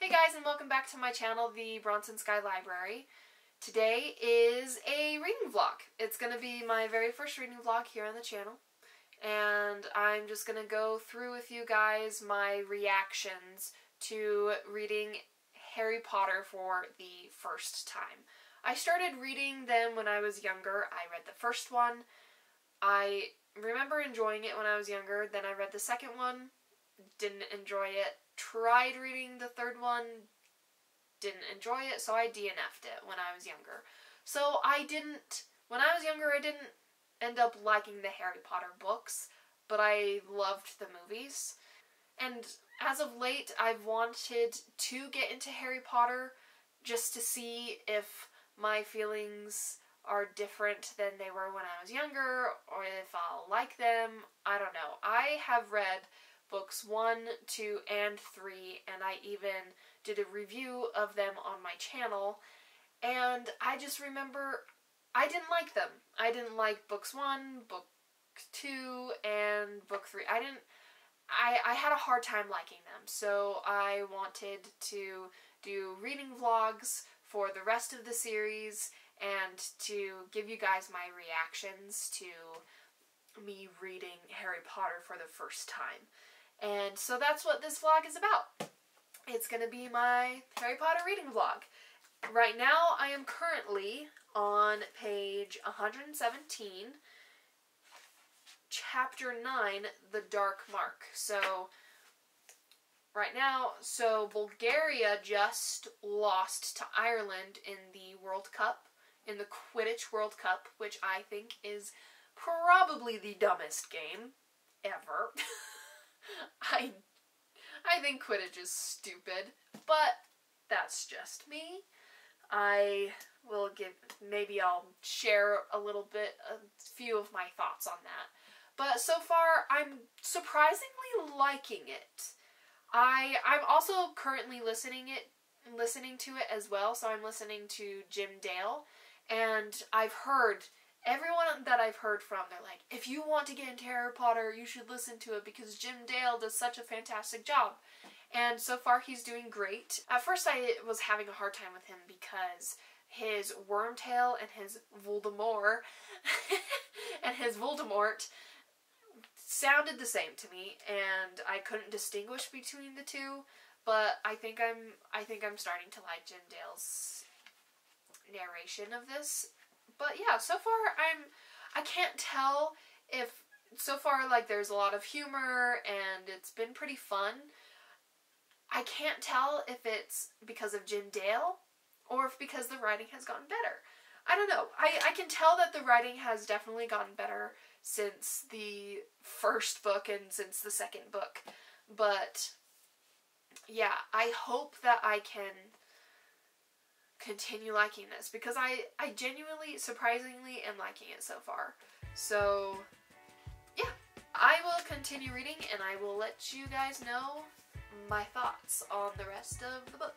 Hey guys, and welcome back to my channel, the Bronson Sky Library. Today is a reading vlog. It's going to be my very first reading vlog here on the channel. And I'm just going to go through with you guys my reactions to reading Harry Potter for the first time. I started reading them when I was younger. I read the first one. I remember enjoying it when I was younger. Then I read the second one. Didn't enjoy it. Tried reading the third one, didn't enjoy it, so I DNF'd it when I was younger. So when I was younger, I didn't end up liking the Harry Potter books, but I loved the movies. And as of late, I've wanted to get into Harry Potter just to see if my feelings are different than they were when I was younger, or if I'll like them. I don't know. I have read books 1, 2, and 3, and I even did a review of them on my channel, and I just remember I didn't like them. I didn't like books 1, book 2, and book 3. I had a hard time liking them, so I wanted to do reading vlogs for the rest of the series and to give you guys my reactions to me reading Harry Potter for the first time. And so that's what this vlog is about. It's going to be my Harry Potter reading vlog. Right now, I am currently on page 117, chapter 9, The Dark Mark. So, right now, Bulgaria just lost to Ireland in the World Cup, in the Quidditch World Cup, which I think is probably the dumbest game ever. I think Quidditch is stupid, but that's just me. Maybe I'll share a few of my thoughts on that. But so far, I'm surprisingly liking it. I'm also currently listening to it as well, so I'm listening to Jim Dale, and everyone that I've heard from, they're like, if you want to get into Harry Potter, you should listen to it because Jim Dale does such a fantastic job. And so far, he's doing great. At first, I was having a hard time with him because his Wormtail and his Voldemort sounded the same to me, and I couldn't distinguish between the two. But I think I'm starting to like Jim Dale's narration of this. But yeah, so far I can't tell if, so far, like, there's a lot of humor and it's been pretty fun. I can't tell if it's because of Jim Dale or if because the writing has gotten better. I don't know. I can tell that the writing has definitely gotten better since the first book and since the second book. But yeah, I hope that I can continue liking this because I genuinely, surprisingly am liking it so far. So yeah, I will continue reading and I will let you guys know my thoughts on the rest of the book.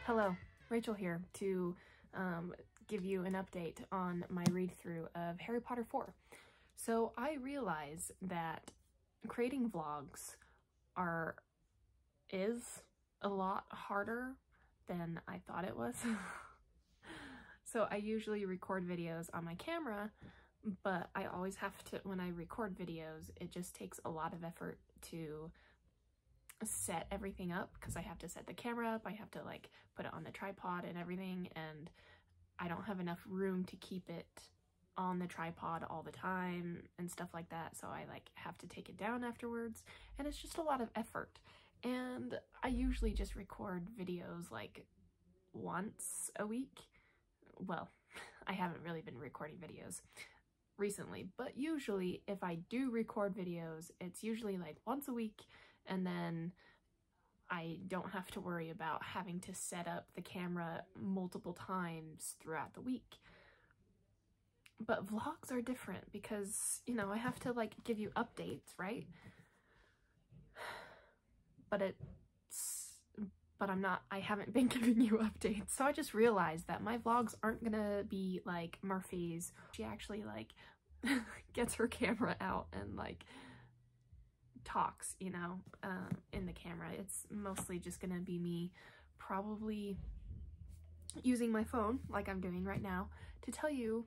Hello, Rachel here to give you an update on my read-through of Harry Potter 4. So I realize that creating vlogs is a lot harder than I thought it was. So I usually record videos on my camera, but I always have to, when I record videos, it just takes a lot of effort to set everything up, because I have to set the camera up, I have to like put it on the tripod and everything, and I don't have enough room to keep it on the tripod all the time and stuff like that, so I like have to take it down afterwards, and it's just a lot of effort. And I usually just record videos like once a week. Well, I haven't really been recording videos recently, but usually if I do record videos, it's usually like once a week, and then I don't have to worry about having to set up the camera multiple times throughout the week. But vlogs are different because, you know, I have to like give you updates, right? But I haven't been giving you updates. So I just realized that my vlogs aren't gonna be like Murphy's. She actually like gets her camera out and like talks, you know, in the camera. It's mostly just gonna be me probably using my phone like I'm doing right now to tell you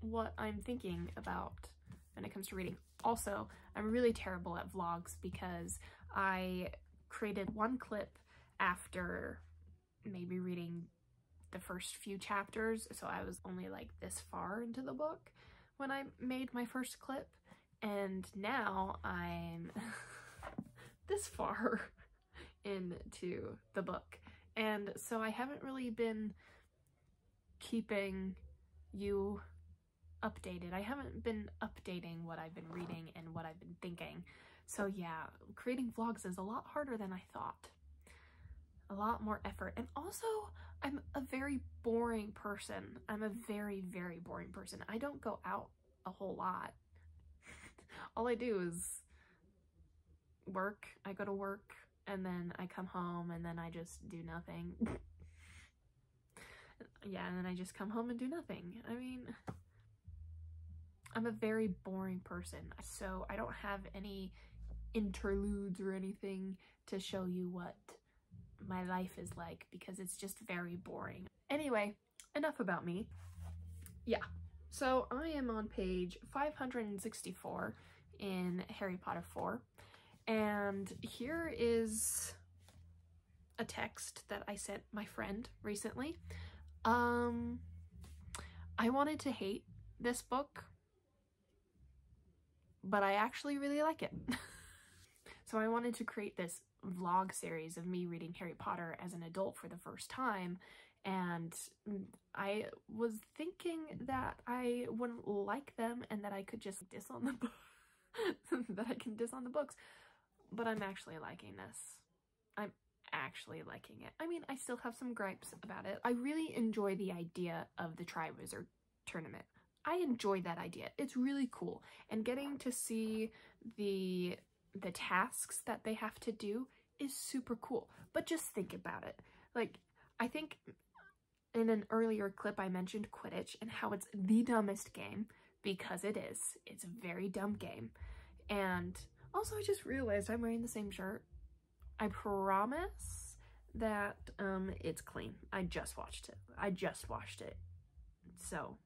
what I'm thinking about when it comes to reading. Also, I'm really terrible at vlogs because I created one clip after maybe reading the first few chapters, so I was only like this far into the book when I made my first clip, and now I'm this far into the book, and so I haven't really been keeping you updated. I haven't been updating what I've been reading and what I've been thinking. So yeah, creating vlogs is a lot harder than I thought. A lot more effort. And also, I'm a very boring person. I'm a very, very boring person. I don't go out a whole lot. All I do is work. I go to work, and then I come home, and then I just do nothing. Yeah, and then I just come home and do nothing. I mean, I'm a very boring person, so I don't have any interludes or anything to show you what my life is like, because it's just very boring. Anyway, enough about me. Yeah, so I am on page 564 in Harry Potter 4, and here is a text that I sent my friend recently. I wanted to hate this book, but I actually really like it. So I wanted to create this vlog series of me reading Harry Potter as an adult for the first time, and I was thinking that I wouldn't like them and that I could just diss on the book. That I can diss on the books, but I'm actually liking this. I'm actually liking it. I mean, I still have some gripes about it. I really enjoy the idea of the Triwizard Tournament. I enjoy that idea. It's really cool, and getting to see the tasks that they have to do is super cool. But just think about it. Like, I think in an earlier clip I mentioned Quidditch and how it's the dumbest game, because it is. It's a very dumb game. And also, I just realized I'm wearing the same shirt. I promise that it's clean. I just washed it. So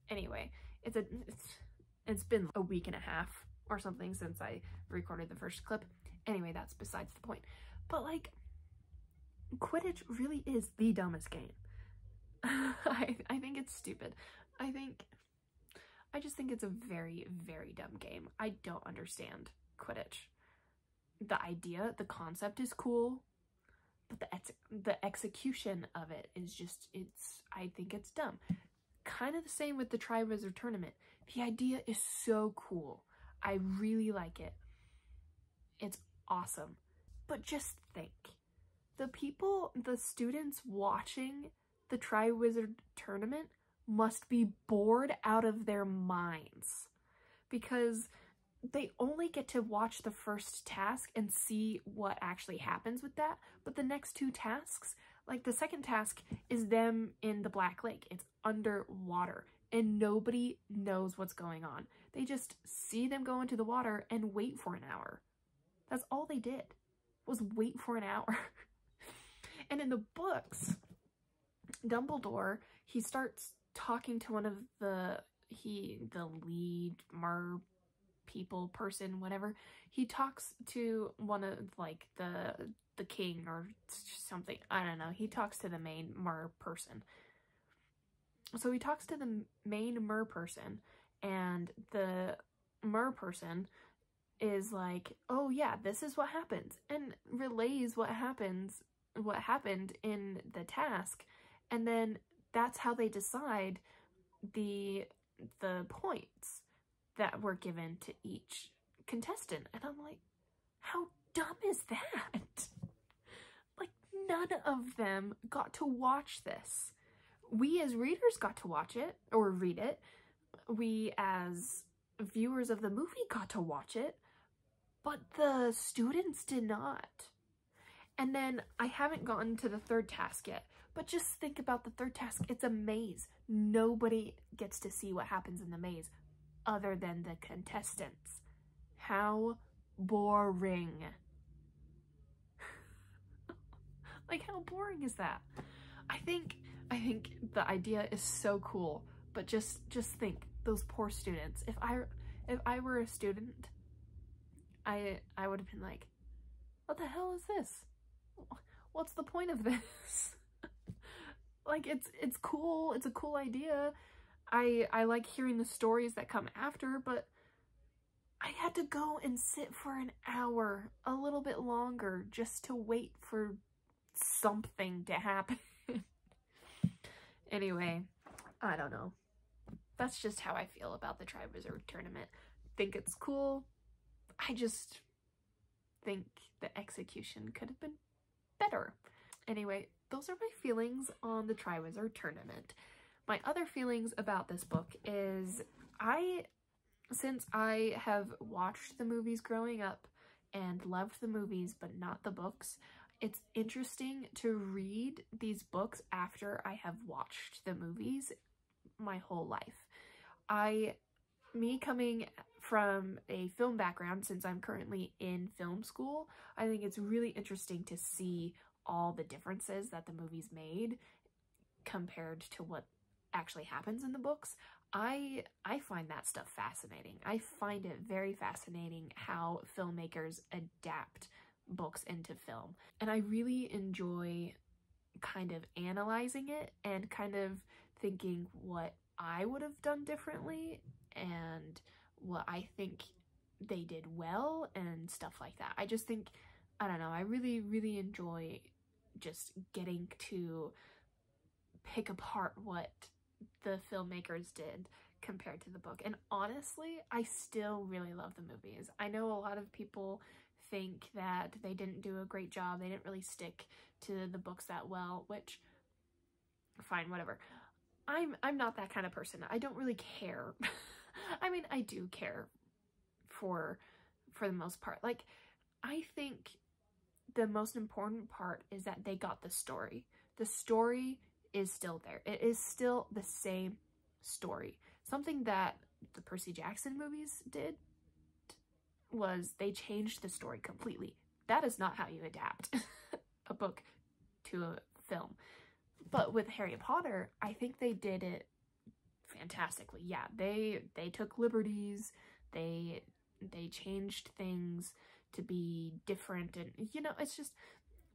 anyway, it's been a week and a half or something since I recorded the first clip. Anyway, that's besides the point. But like, Quidditch really is the dumbest game. I think it's stupid. I just think it's a very, very dumb game. I don't understand Quidditch. The idea, the concept is cool, but the execution of it is just, I think it's dumb. Kind of the same with the Triwizard Tournament. The idea is so cool. I really like it. It's awesome. But just think, the students watching the Triwizard Tournament must be bored out of their minds, because they only get to watch the first task and see what actually happens with that, but the next two tasks, like the second task is them in the Black Lake. It's underwater and nobody knows what's going on. They just see them go into the water and wait for an hour. That's all they did, was wait for an hour. And in the books, Dumbledore, he starts talking to one of the lead person, whatever. He talks to one of, like, the king or something. I don't know. He talks to the main mer person. So he talks to the main mer person, and the mer person is like, oh yeah, this is what happens, and relays what happened in the task, and then that's how they decide the points that were given to each contestant. And I'm like, how dumb is that? Like, none of them got to watch this. We as readers got to watch it or read it. We as viewers of the movie got to watch it, but the students did not. And then I haven't gotten to the third task yet, but just think about the third task. It's a maze. Nobody gets to see what happens in the maze other than the contestants. How boring. Like, how boring is that? I think the idea is so cool, but just think, those poor students. If I were a student, I would have been like, what the hell is this? What's the point of this? Like, it's cool. It's a cool idea. I like hearing the stories that come after, but I had to go and sit for an hour, a little bit longer, just to wait for something to happen. Anyway, I don't know. That's just how I feel about the Triwizard Tournament. Think it's cool. I just think the execution could have been better. Anyway, those are my feelings on the Triwizard Tournament. My other feelings about this book is since I have watched the movies growing up and loved the movies but not the books, it's interesting to read these books after I have watched the movies my whole life. Me coming from a film background, since I'm currently in film school, I think it's really interesting to see all the differences that the movies made compared to what actually happens in the books. I find that stuff fascinating. I find it very fascinating how filmmakers adapt books into film. And I really enjoy kind of analyzing it and kind of thinking what I would have done differently and what I think they did well and stuff like that. I just think, I don't know, I really, really enjoy just getting to pick apart what the filmmakers did compared to the book. And honestly, I still really love the movies. I know a lot of people think that they didn't do a great job. They didn't really stick to the books that well, which, fine, whatever. I'm not that kind of person. I don't really care. I mean, I do care for the most part. Like, I think the most important part is that they got the story. The story is still there. It is still the same story. Something that the Percy Jackson movies did was they changed the story completely. That is not how you adapt a book to a film. But with Harry Potter, I think they did it fantastically. Yeah, they took liberties, they changed things to be different, and you know, it's just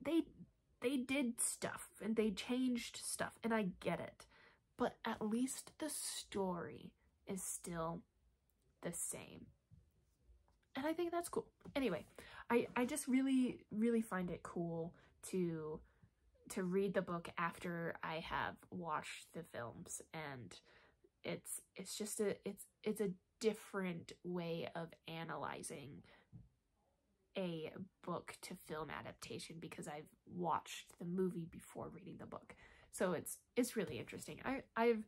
they did stuff and they changed stuff, and I get it. But at least the story is still the same. And I think that's cool. Anyway, I just really, really find it cool to read the book after I have watched the films, and it's just it's a different way of analyzing a book to film adaptation because I've watched the movie before reading the book. So it's really interesting. I've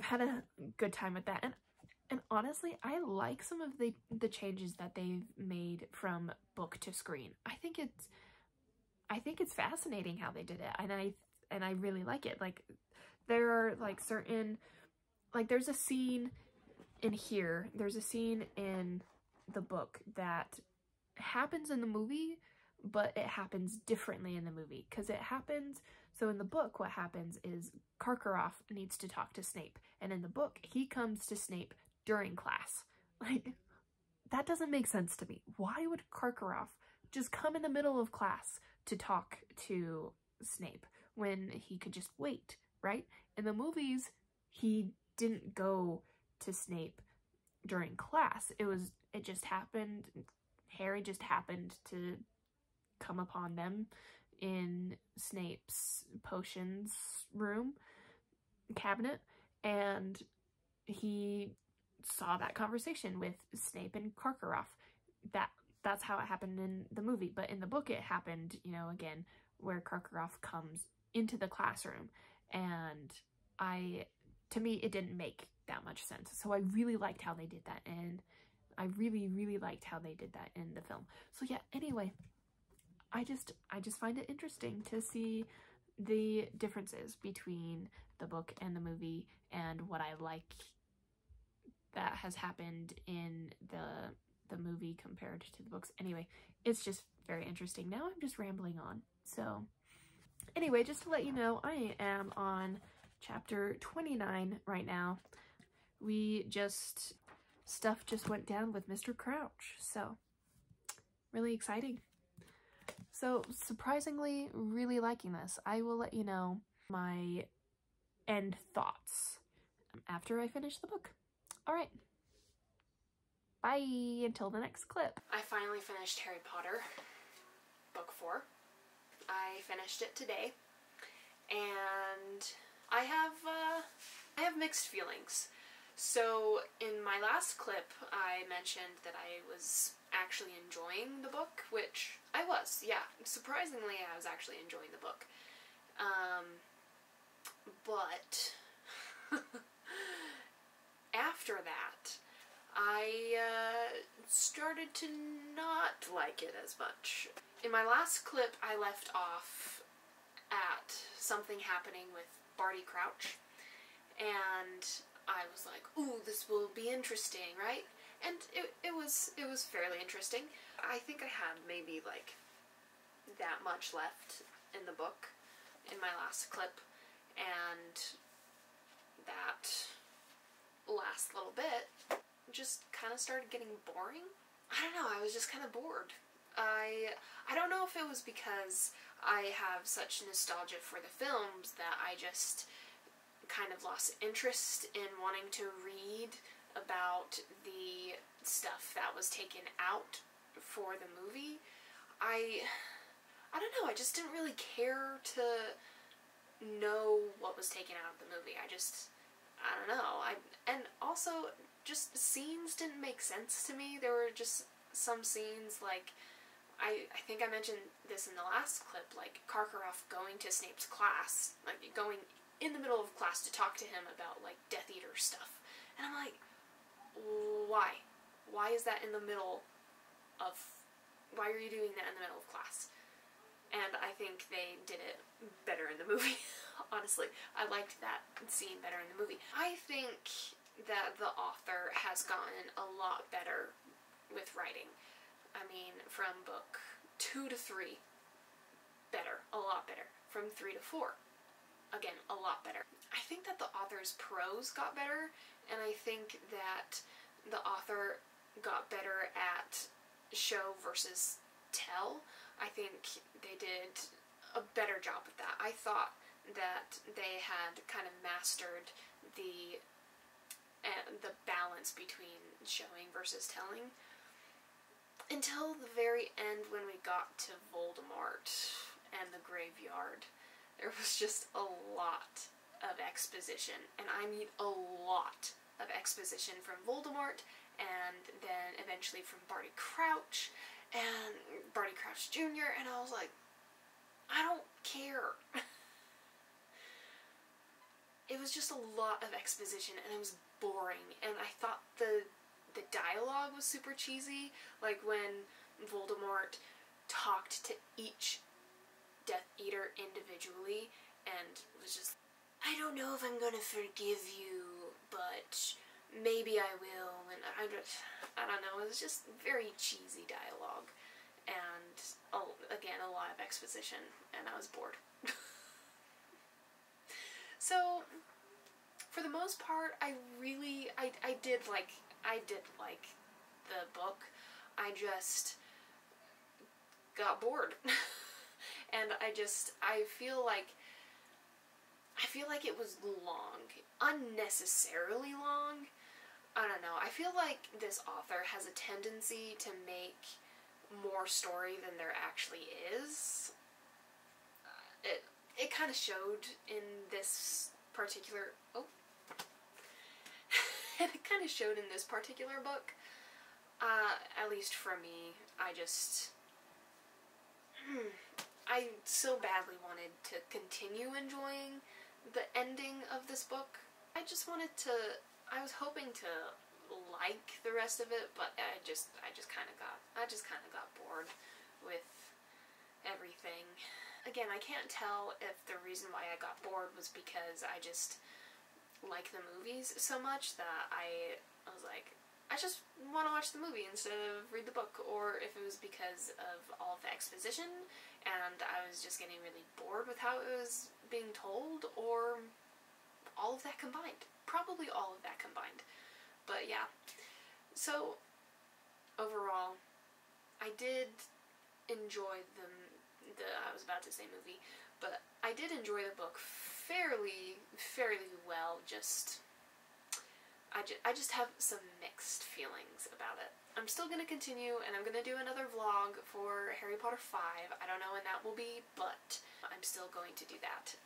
had a good time with that, and honestly, I like some of the changes that they've made from book to screen. I think it's fascinating how they did it, and I really like it. Like, there are like certain, like, there's a scene in here, there's a scene in the book that happens in the movie, but it happens differently in the movie, because it happens, so in the book what happens is Karkaroff needs to talk to Snape, and in the book he comes to Snape during class. Like, that doesn't make sense to me. Why would Karkaroff just come in the middle of class to talk to Snape when he could just wait, right? In the movies, he didn't go to Snape during class. It just happened. Harry just happened to come upon them in Snape's potions room cabinet, and he saw that conversation with Snape and Karkaroff. That's how it happened in the movie, but in the book it happened, you know, again, where Karkaroff comes into the classroom, and to me it didn't make that much sense. So I really liked how they did that, and I really liked how they did that in the film. So yeah, anyway, I just find it interesting to see the differences between the book and the movie, and what I like that has happened in the movie compared to the books. Anyway, it's just very interesting. Now I'm just rambling on. So anyway, just to let you know, I am on chapter 29 right now. Stuff just went down with Mr. Crouch, so really exciting. So surprisingly, really liking this. I will let you know my end thoughts after I finish the book. All right. Bye until the next clip. I finally finished Harry Potter, book 4. I finished it today, and I have mixed feelings. So in my last clip, I mentioned that I was actually enjoying the book, which I was, yeah. Surprisingly, I was actually enjoying the book. But after that, I started to not like it as much. In my last clip, I left off at something happening with Barty Crouch, and I was like, ooh, this will be interesting, right? And it was fairly interesting. I think I had maybe like that much left in the book in my last clip, and that last little bit just kind of started getting boring. I don't know, I was just kind of bored. I don't know if it was because I have such nostalgia for the films that I just kind of lost interest in wanting to read about the stuff that was taken out for the movie. I don't know, I just didn't really care to know what was taken out of the movie. I don't know. And also, just scenes didn't make sense to me. There were just some scenes, like, I think I mentioned this in the last clip, like Karkaroff going to Snape's class, like going in the middle of class to talk to him about, like, Death Eater stuff. And I'm like, why? Why is that in the middle of, why are you doing that in the middle of class? And I think they did it better in the movie, honestly. I liked that scene better in the movie. I think that the author has gotten a lot better with writing. I mean, from book 2 to 3, better, a lot better. From 3 to 4, again, a lot better. I think that the author's prose got better, and I think that the author got better at show versus tell. I think they did a better job with that. I thought that they had kind of mastered the balance between showing versus telling, until the very end when we got to Voldemort and the graveyard. There was just a lot of exposition, and I mean a lot of exposition from Voldemort, and then eventually from Barty Crouch, and Barty Crouch Jr., and I was like, I don't care. It was just a lot of exposition, and it was boring, and I thought the dialogue was super cheesy, like when Voldemort talked to each Death Eater individually, and was just, I don't know if I'm gonna forgive you, but maybe I will, and I don't know, it was just very cheesy dialogue, and again, a lot of exposition, and I was bored. So, for the most part, I did like the book. I just got bored. And I feel like it was long. Unnecessarily long. I don't know. I feel like this author has a tendency to make more story than there actually is. It kind of showed in this particular... Oh. It kind of showed in this particular book. At least for me. I so badly wanted to continue enjoying the ending of this book. I was hoping to like the rest of it, but I just kind of got bored with everything. Again, I can't tell if the reason why I got bored was because I just like the movies so much that I was like, I just want to watch the movie instead of read the book, or if it was because of all of the exposition and I was just getting really bored with how it was being told, or all of that combined. Probably all of that combined. But yeah. So, overall, I did enjoy I was about to say movie, but I did enjoy the book fairly well. I just have some mixed feelings about it. I'm still going to continue, and I'm going to do another vlog for Harry Potter 5. I don't know when that will be, but I'm still going to do that.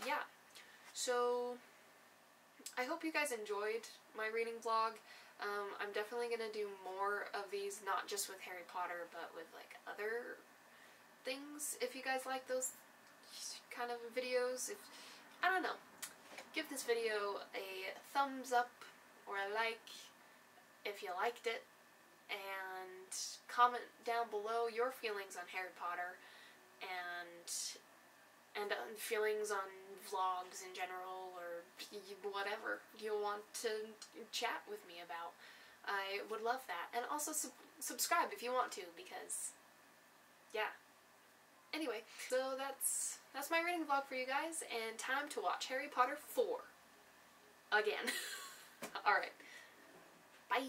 Yeah. So, I hope you guys enjoyed my reading vlog. I'm definitely going to do more of these, not just with Harry Potter, but with, like, other things, if you guys like those kind of videos. I don't know. Give this video a thumbs up or a like if you liked it, and comment down below your feelings on Harry Potter and feelings on vlogs in general, or whatever you want to chat with me about. I would love that. And also subscribe if you want to, because yeah. Anyway, so that's my reading vlog for you guys, and time to watch Harry Potter 4 again. Alright. Bye!